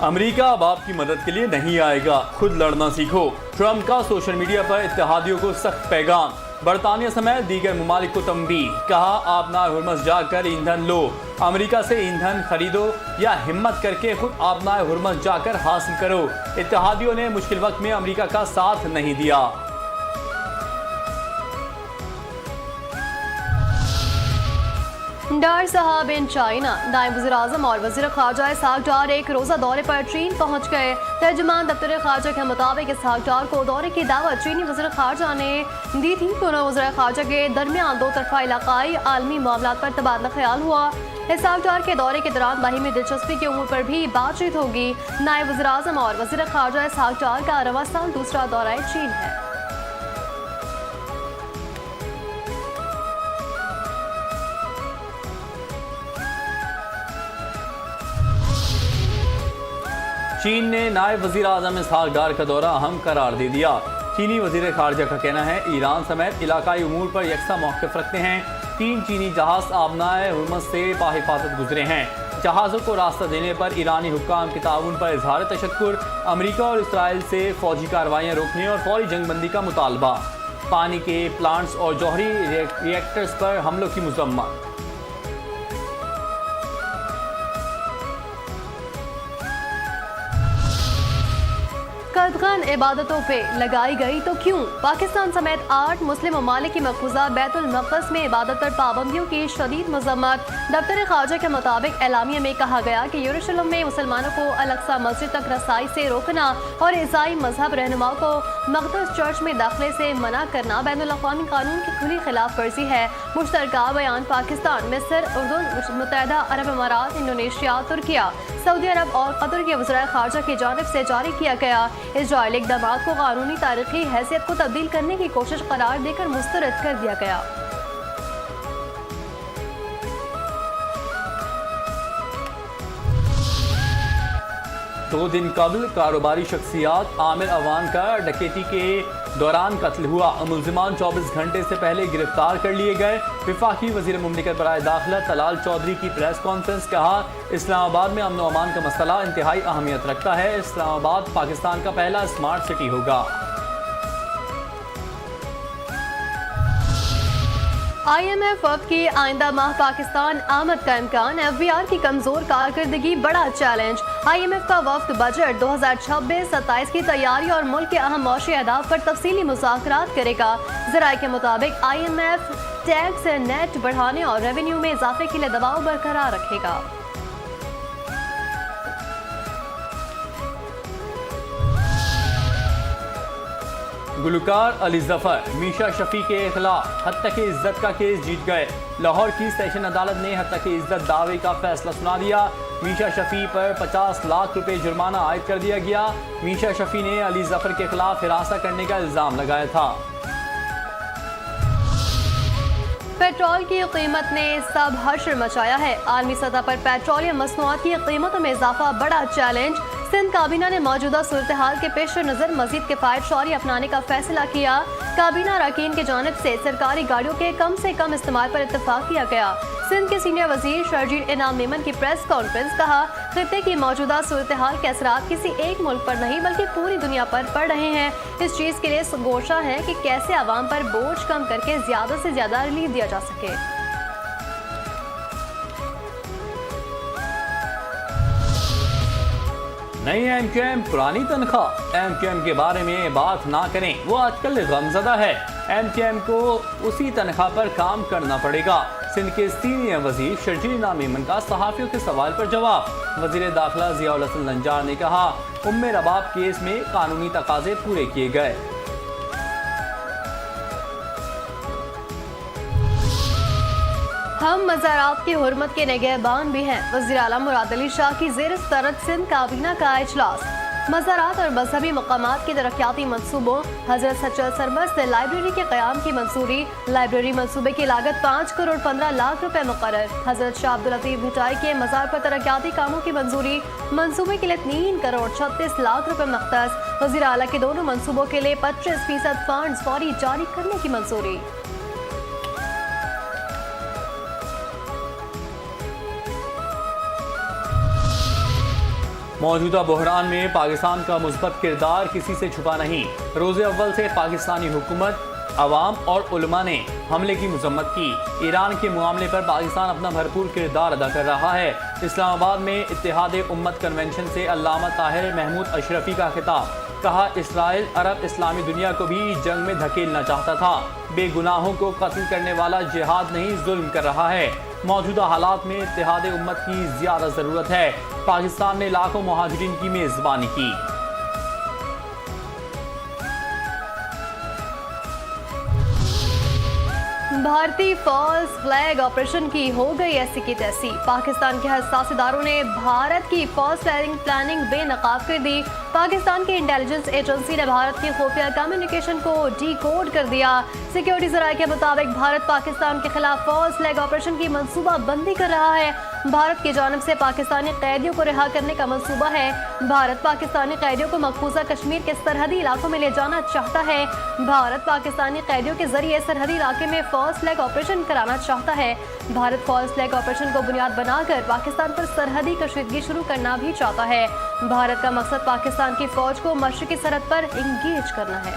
America बाप की मदद के लिए नहीं आएगा, खुद लड़ना सीखो। ट्रंप का सोशल मीडिया पर इत्तेहादियों को सख्त पैगाम। बरतानिया समेत दीगर ममालिक को तंबीह, कहा आबनाए हुर्मुज़ जाकर ईंधन लो। अमेरिका से ईंधन खरीदो या हिम्मत करके खुद आबनाए हुर्मुज़ जाकर हासिल करो। इत्तेहादियों ने मुश्किल वक्त में अमेरिका का साथ नहीं दिया। डार साहब इन चाइना। नायब वज़ीर-ए-आज़म और वज़ीर ख़ारजा इसहाक डार एक रोज़ा दौरे पर चीन पहुँच गए। तर्जुमान दफ्तर ख़ारजा के मुताबिक इसहाक डार को दौरे की दावत चीनी वज़ीर ख़ारजा ने दी थी। दोनों वज़ीर ख़ारजा के दरमियान दो तरफ़ा इलाक़ाई आलमी मामलात पर तबादला ख्याल हुआ। इसहाक डार के दौरे के दौरान बाहिमी दिलचस्पी के उमूर पर भी बातचीत होगी। नायब वज़ीर-ए-आज़म और वज़ीर ख़ारजा इसहाक डार का रवां साल दूसरा दौरा चीन है। चीन ने नायब वज़ीर आज़म इसहाक डार का दौरा अहम करार दे दिया। चीनी वज़ीर खारजा का कहना है ईरान समेत इलाकाई उमूर पर यकसा मौक़िफ़ रखते हैं। 3 चीनी जहाज़ आबनाए हुर्मुज़ से बाहिफाजत गुजरे हैं। जहाज़ों को रास्ता देने पर ईरानी हुक्काम के ताउन पर इजहार तशक्कुर। अमेरिका और इसराइल से फ़ौजी कार्रवाइयाँ रोकने और फौरी जंगबंदी का मुतालबा। पानी के प्लांट्स और जौहरी रिएक्टर्स पर हमलों की मज़म्मत। कदगन इबादतों पे लगाई गई तो क्यों? पाकिस्तान समेत 8 मुस्लिम ममालिक की मकबूजा बैतुल मक़दस में इबादत पर पाबंदियों की शदीद मज़म्मत। दफ्तर ख़ारजा के मुताबिक एलामिया में कहा गया कि यरूशलेम में मुसलमानों को अल-अक़सा मस्जिद तक रसाई से रोकना और ईसाई मजहब रहनुमाओं को मक़दस चर्च में दाखिले से मना करना बैनुल-अक़वामी कानून की खुली खिलाफ वर्जी है। मुश्तरका बयान पाकिस्तान, मिस्र, उर्दू, मुत्तहिदा अरब अमारात, इंडोनेशिया, तुर्किया, सऊदी अरब और कतर के वज़ीर ख़ारजा की जानिब से जारी किया गया। इजराइली इक़दाम को कानूनी तारीख़ी हैसियत को तब्दील करने की कोशिश करार देकर मुस्तरद कर दिया गया। दो दिन कबल कारोबारी शख्सियात आमिर अवान का डकैती के दौरान कत्ल हुआ। मुलजिमान 24 घंटे से पहले गिरफ्तार कर लिए गए। वफाकी वज़ीर मुमलिकत बराए दाखिला तलाल चौधरी की प्रेस कॉन्फ्रेंस, कहा इस्लामाबाद में अमन व अमान का मसला इंतहाई अहमियत रखता है। इस्लामाबाद पाकिस्तान का पहला स्मार्ट सिटी होगा। IMF वफ़द की आइंदा माह पाकिस्तान आमद का इम्कान। FBR की कमजोर कारकर्दगी बड़ा चैलेंज। IMF का वफ़द बजट 2026-27 की तैयारी और मुल्क के अहम मौशी अहदाफ पर तफसीली मुज़ाकरात करेगा। ज़राए के मुताबिक IMF टैक्स नेट बढ़ाने और रेवेन्यू में इजाफे के लिए दबाव बरकरार रखेगा। गुलकार अली जफर मीशा शफी के खिलाफ हत्या की इज्जत का केस जीत गए। लाहौर की सेशन अदालत ने हत्या की इज्जत दावे का फैसला सुना दिया। मीशा शफी पर 50 लाख रुपए जुर्माना आयद कर दिया गया। मीशा शफी ने अली जफर के खिलाफ हिरासत करने का इल्जाम लगाया था। पेट्रोल की कीमत ने सब हश्र मचाया है। आलमी सतह पर पेट्रोलियम मसनूआत की कीमतों में इजाफा बड़ा चैलेंज। सिंध काबीना ने मौजूदा सूरत हाल के पेश नज़र मजीद किफायत शौरी अपनाने का फैसला किया। काबीना अरकान की जानिब से सरकारी गाड़ियों के कम से कम इस्तेमाल पर इत्तफाक किया गया। सिंध के सीनियर वजीर शर्जील इनाम मेमन की प्रेस कॉन्फ्रेंस, कहा खित्ते की मौजूदा सूरत हाल के असरात किसी एक मुल्क पर नहीं बल्कि पूरी दुनिया पर पड़ रहे हैं। इस चीज़ के लिए गोशा है कि कैसे आवाम पर बोझ कम करके ज्यादा से ज्यादा रिलीफ दिया जा सके। नहीं MQM पुरानी तनख्वाह। MQM के बारे में बात ना करें, वो आजकल गमज़दा है। MQM को उसी तनख्वाह पर काम करना पड़ेगा। सिंध के सीनियर वजीर शर्जील इनाम मेमन का सहाफ़ियों के सवाल पर जवाब। वजीर दाखिला ज़ियाउल हसन नंजार ने कहा उम्मे रबाब केस में कानूनी तकाज़े पूरे किए गए। हम मज़ारात की हुर्मत के निगहबान भी हैं। वज़ीर आला मुराद अली शाह की ज़ेर सदरत सिंध काबीना का इजलास। मज़ारात और मजहबी मकामात के तरक्याती मनसूबों। हज़रत सच्चल सरमस्त लाइब्रेरी के क़याम की मंजूरी। लाइब्रेरी मनसूबे की लागत 5 करोड़ 15 लाख रुपए मुकर्रर। हज़रत शाह अब्दुल लतीफ़ भिटाई के मज़ार पर तरक्याती कामों की मंजूरी। मंसूबे के लिए 3 करोड़ 36 लाख रुपए मख्तस। वज़ीर आला के दोनों मंसूबों के लिए 25% फंड फौरी जारी करने की मंजूरी। मौजूदा बहरान में पाकिस्तान का मुस्बत किरदार किसी से छुपा नहीं। रोज़े अव्वल से पाकिस्तानी हुकूमत, अवाम और उलमा ने हमले की मजम्मत की। ईरान के मामले पर पाकिस्तान अपना भरपूर किरदार अदा कर रहा है। इस्लामाबाद में इत्तेहाद उम्मत कन्वेंशन से अल्लामा ताहिर महमूद अशरफी का खिताब। कहा, इसराइल अरब इस्लामी दुनिया को भी जंग में धकेलना चाहता था। बेगुनाहों को कत्ल करने वाला जिहाद नहीं, जुल्म कर रहा है। मौजूदा हालात में इत्तेहाद उम्मत की ज़्यादा ज़रूरत है। पाकिस्तान ने लाखों मुहाजिरीन की मेज़बानी की। भारतीय फॉल्स फ्लैग ऑपरेशन की हो गई ऐसी की तैसी। पाकिस्तान के हसास इदारों ने भारत की फॉल्स प्लानिंग बेनकाब कर दी। पाकिस्तान की इंटेलिजेंस एजेंसी ने भारत की खुफिया कम्युनिकेशन को डीकोड कर दिया। सिक्योरिटी ज़राए के मुताबिक भारत पाकिस्तान के खिलाफ फॉल्स फ्लैग ऑपरेशन की मंसूबा बंदी कर रहा है। भारत की जानिब से पाकिस्तानी कैदियों को रिहा करने का मंसूबा है। भारत पाकिस्तानी कैदियों को मकबूजा कश्मीर के सरहदी इलाकों में ले जाना चाहता है। भारत पाकिस्तानी कैदियों के जरिए सरहदी इलाके में फॉल्स फ्लैग ऑपरेशन कराना चाहता है। भारत फॉल्स फ्लैग ऑपरेशन को बुनियाद बनाकर पाकिस्तान पर सरहदी कशीदगी शुरू करना भी चाहता है। भारत का मकसद पाकिस्तान की फौज को मशरकी सरहद पर इंगेज करना है।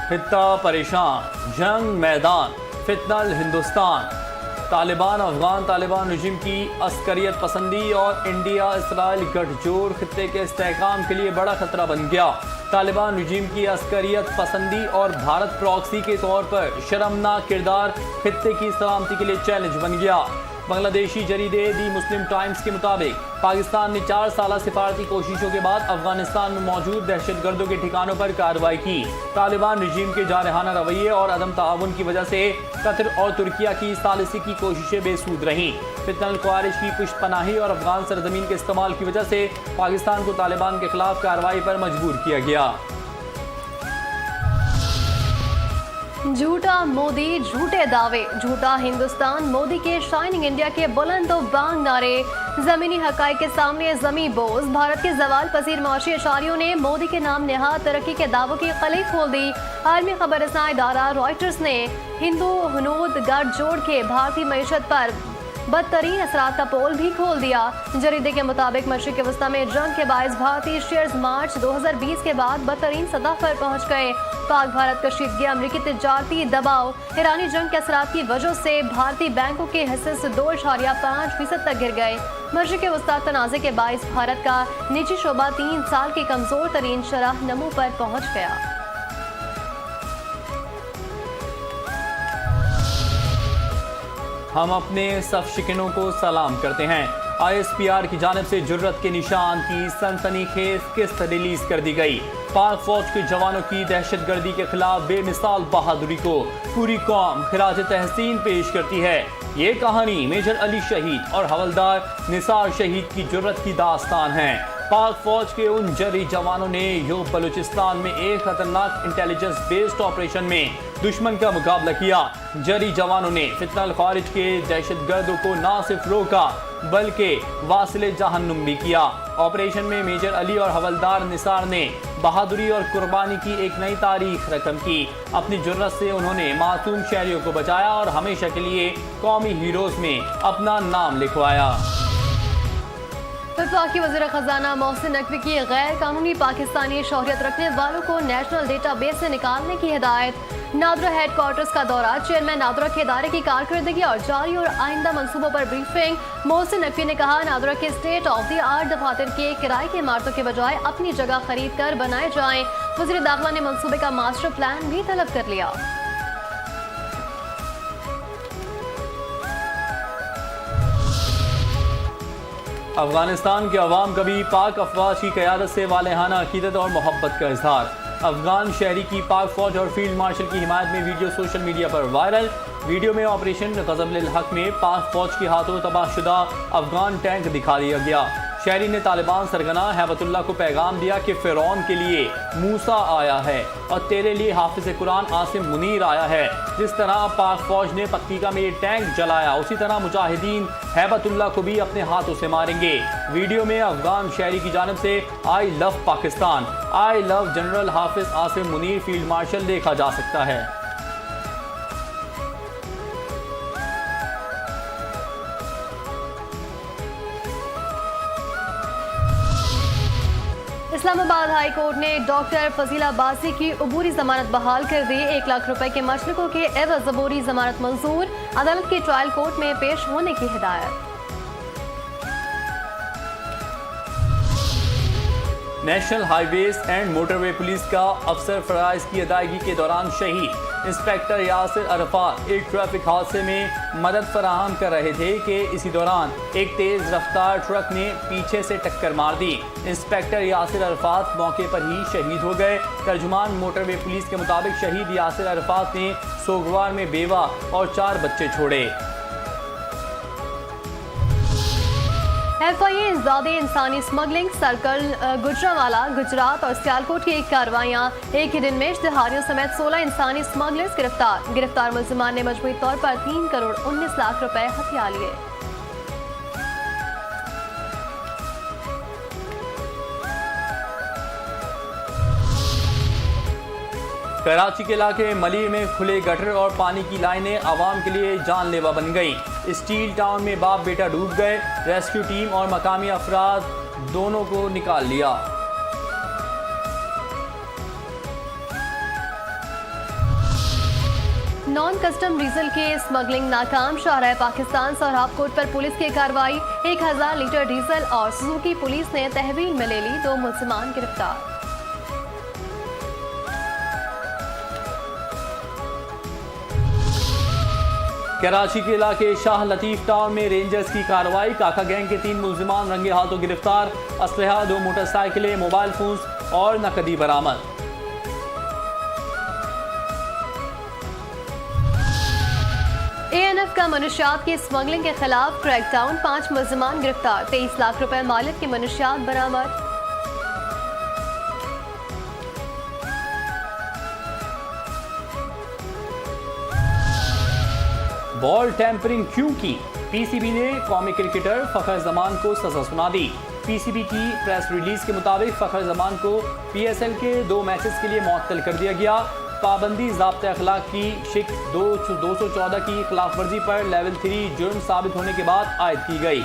खित्ता परेशान, जंग मैदान, फितनल हिंदुस्तान। तालिबान अफगान तालिबान रजीम की अस्करियत पसंदी और इंडिया इसराइल गठजोड़ खित्ते के इस्तेहकाम के लिए बड़ा खतरा बन गया। तालिबान रजीम की अस्करियत पसंदी और भारत प्रॉक्सी के तौर पर शर्मनाक किरदार खित्ते की सलामती के लिए चैलेंज बन गया। बांग्लादेशी जरीदे दी मुस्लिम टाइम्स के मुताबिक पाकिस्तान ने 4 साल सिफारती कोशिशों के बाद अफगानिस्तान में मौजूद दहशतगर्दों के ठिकानों पर कार्रवाई की। तालिबान रजीम के जारहाना रवैये और अदम ताउन की वजह से कतर और तुर्किया की सालिसी की कोशिशें बेसूद रहीं। फितनल ख्वारिज की पुष्पनाही और अफगान सरजमीन के इस्तेमाल की वजह से पाकिस्तान को तालिबान के खिलाफ कार्रवाई पर मजबूर किया गया। झूठा मोदी, झूठे दावे, झूठा हिंदुस्तान, मोदी के शाइनिंग इंडिया के बुलंद व बांग नारे, जमीनी हकाइक के सामने जमी बोझ। भारत के जवाल पसीर माशी अशारियों ने मोदी के नाम नेहाद तरक्की के दावों की कली खोल दी। आलमी खबर रसां इदारा रॉयटर्स ने हिंदू हनूद गठजोड़ के भारतीय मईशत पर बदतरीन असरात का पोल भी खोल दिया। जरीदे के मुताबिक मशरिक़ वस्ता में जंग के बायस भारतीय शेयर्स मार्च 2020 के बाद बदतरीन सतह पर पहुंच गए। पाक भारत कशीदगी, अमरीकी तिजारती दबाव, ईरानी जंग के असरात की वजह से भारतीय बैंकों के हिस्से से 2.5% तक गिर गए। मशरिक़ वस्ता तनाज़े के बायस भारत का निजी शोबा 3 साल की कमजोर तरीन शरह नमू पर पहुंच गया। हम अपने सफशिकनों को सलाम करते हैं। ISPR की जानिब से जुर्रत के निशान की सनसनीखेज किस्त रिलीज कर दी गई। पाक फौज के जवानों की दहशतगर्दी के खिलाफ बेमिसाल बहादुरी को पूरी कौम खिराज तहसीन पेश करती है। ये कहानी मेजर अली शहीद और हवलदार निसार शहीद की जुर्रत की दास्तान है। पाक फौज के उन जर्री जवानों ने यूं बलूचिस्तान में एक खतरनाक इंटेलिजेंस बेस्ड ऑपरेशन में दुश्मन का मुकाबला किया। जर्री जवानों ने फितनल ख्वारिज के दहशतगर्दों को न सिर्फ रोका बल्कि वासिले जहन्नुम भी किया। ऑपरेशन में मेजर अली और हवलदार निसार ने बहादुरी और कुर्बानी की एक नई तारीख रकम की। अपनी जुर्रत से उन्होंने मासूम शहरियों को बचाया और हमेशा के लिए कौमी हीरोज में अपना नाम लिखवाया। वफाकी वज़ीर ख़ज़ाना मोहसिन नकवी की गैर कानूनी पाकिस्तानी शौहरियत रखने वालों को नेशनल डेटाबेस से निकालने की हिदायत। नादरा हेडक्वार्टर्स का दौरा, चेयरमैन नादरा के इदारे की कारकर्दगी और जारी और आइंदा मंसूबों पर ब्रीफिंग। मोहसिन नकवी ने कहा, नादरा के स्टेट ऑफ द आर्ट दफातर के किराए की इमारतों के बजाय अपनी जगह खरीद कर बनाए जाएं। वज़ीर दाखिला ने मंसूबे का मास्टर प्लान भी तलब कर लिया। अफगानिस्तान के अवाम का भी पाक अफवाज की क़यादत से वालेहाना अकीदत और मोहब्बत का इजहार। अफगान शहरी की पाक फौज और फील्ड मार्शल की हिमायत में वीडियो सोशल मीडिया पर वायरल। वीडियो में ऑपरेशन ग़ज़ब-उल-हक़ में पाक फौज के हाथों तबाहशुदा अफगान टैंक दिखा दिया गया। शहरी ने तालिबान सरगना हैबतुल्लाह को पैगाम दिया कि फ़िरौन के लिए मूसा आया है और तेरे लिए हाफिज़ कुरान आसिम मुनीर आया है। जिस तरह पाक फौज ने पक्तिका में ये टैंक जलाया, उसी तरह मुजाहिदीन हैबतुल्लाह को भी अपने हाथों से मारेंगे। वीडियो में अफगान शहरी की जानिब से I love Pakistan, I love general Hafiz Asim Munir field marshal देखा जा सकता है। इस्लामाबाद हाई कोर्ट ने डॉक्टर फजीला बासी की अबूरी जमानत बहाल कर दी। 1 लाख रुपए के मशरकों के एवज अबूरी जमानत मंजूर, अदालत की ट्रायल कोर्ट में पेश होने की हिदायत। National highways and motorway police का अफसर फराइज की अदायगी के दौरान शहीद इंस्पेक्टर यासिर अरफात एक ट्रैफिक हादसे में मदद फराहम कर रहे थे कि इसी दौरान एक तेज रफ्तार ट्रक ने पीछे से टक्कर मार दी। इंस्पेक्टर यासिर अरफात मौके पर ही शहीद हो गए। तर्जुमान मोटरवे पुलिस के मुताबिक शहीद यासिर अरफात ने सोगवार में बेवा और 4 बच्चे छोड़े। FIA इंसदादे इंसानी स्मगलिंग सर्कल गुजरावाला गुजरात और सियालकोट की कार्रवाइयाँ एक ही दिन में इश्तिहारियों समेत 16 इंसानी स्मगलर्स गिरफ्तार मुल्जिमान ने मजबूरी तौर पर 3 करोड़ 19 लाख रुपए हथिया लिए। कराची के इलाके मली में खुले गटर और पानी की लाइनें आवाम के लिए जानलेवा बन गईं। स्टील टाउन में बाप बेटा डूब गए। रेस्क्यू टीम और मकामी अफराद दोनों को निकाल लिया। नॉन कस्टम डीजल के स्मगलिंग नाकाम, शाहराह पाकिस्तान सोहराब कोट पर पुलिस की कार्रवाई। 1000 लीटर डीजल और सुजुकी पुलिस ने तहवील में ले ली। 2 मुल्जिमान गिरफ्तार। कराची के इलाके शाह लतीफ टाउन में रेंजर्स की कार्रवाई। काका गैंग के 3 मुल्जिमान रंगे हाथों गिरफ्तार। असलहा, 2 मोटरसाइकिलें, मोबाइल फोन्स और नकदी बरामद। ANF का मनुष्यात की स्मगलिंग के खिलाफ क्रैकडाउन, 5 मुल्जिमान गिरफ्तार। 23 लाख रुपए मालिक के मनुष्यात बरामद। बॉल टैंपरिंग क्यों की? PCB ने कौमी क्रिकेटर फखर जमान को सजा सुना दी। PCB की प्रेस रिलीज के मुताबिक फखर जमान को PSL के 2 मैचेस के लिए मुअत्तल कर दिया गया। पाबंदी ज़ाब्ते अखलाक की शिक 214 की खिलाफ वर्जी पर लेवल 3 जुर्म साबित होने के बाद आयद की गई।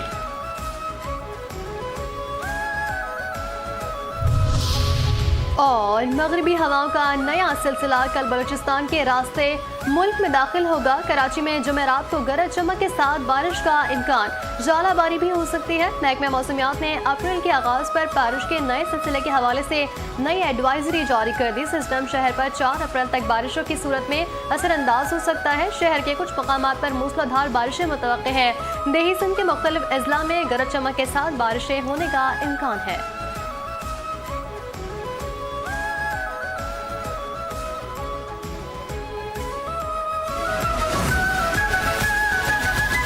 और मगरबी हवाओं का नया सिलसिला कल बलूचिस्तान के रास्ते मुल्क में दाखिल होगा। कराची में जुमेरात को गरज चमक के साथ बारिश का इम्कान, जालाबारी भी हो सकती है। महकमा मौसमियात ने अप्रैल के आगाज पर बारिश के नए सिलसिले के हवाले से नई एडवाइजरी जारी कर दी। सिस्टम शहर पर 4 अप्रैल तक बारिशों की सूरत में असरअंदाज हो सकता है। शहर के कुछ मकामात पर मूसलाधार बारिशें मुतवक्के है। देही सिंध के मुख्तलिफ अजला में गरज चमक के साथ बारिशें होने का इम्कान है।